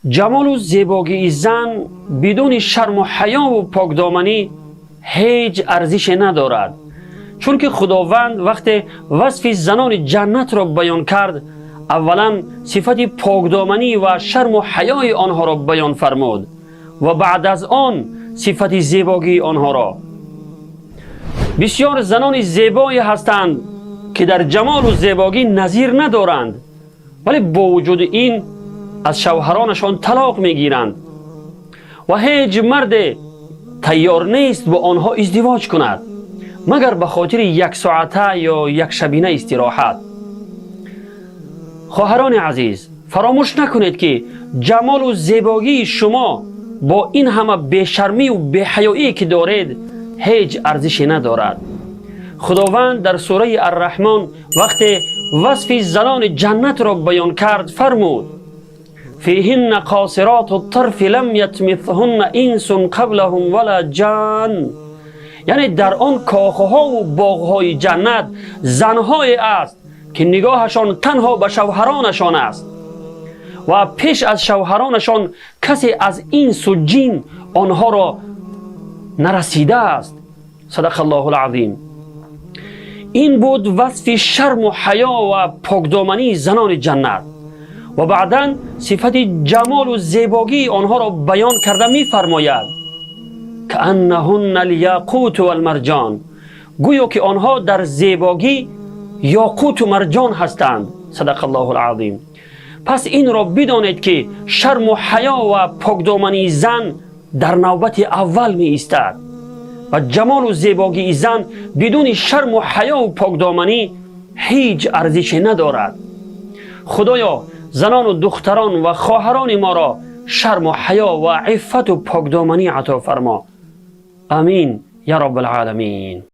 جمال و زیبایی زن بدون شرم و حیا و پاکدامنی هیچ ارزش ندارد، چون که خداوند وقتی وصف زنان جنت را بیان کرد، اولا صفت پاکدامنی و شرم و حیای آنها را بیان فرمود و بعد از آن صفت زیبایی آنها را. بسیار زنان زیبایی هستند که در جمال و زیبایی نظیر ندارند، ولی با وجود این از شوهرانشان طلاق میگیرند و هیچ مرد تیار نیست با آنها ازدواج کند مگر به خاطر یک ساعته یا یک شبینه استراحت. خواهران عزیز، فراموش نکنید که جمال و زیبایی شما با این همه بی‌شرمی و بی‌حیایی که دارید هیچ ارزشی ندارد. خداوند در سوره الرحمن وقتی وصف زنان جنت را بیان کرد فرمود: فیهن قاصرات الطرف لم یطمثهن انس قبلهم ولا جان. یعنی در آن کاخه ها و باغ های جنت زنهای است که نگاهشان تنها به شوهرانشان است و پیش از شوهرانشان کسی از انس و جن آنها را نرسیده است. صدق الله العظیم. این بود وصف شرم و حیا و پاکدامنی زنان جنت و بعداً صفت جمال و زیبایی آنها را بیان کرده می فرماید: کأنهن الیاقوت و المرجان. گویا که آنها در زیبایی یاقوت و مرجان هستند. صدق الله العظیم. پس این را بدانید که شرم و حیا و پاکدامنی زن در نوبت اول می ایستد و جمال و زیبایی زن بدون شرم و حیا و پاکدامنی هیچ ارزشی ندارد. خدایا زنان و دختران و خواهران ما را شرم و حیا و عفت و پاکدامنی عطا فرما. آمین یا رب العالمین.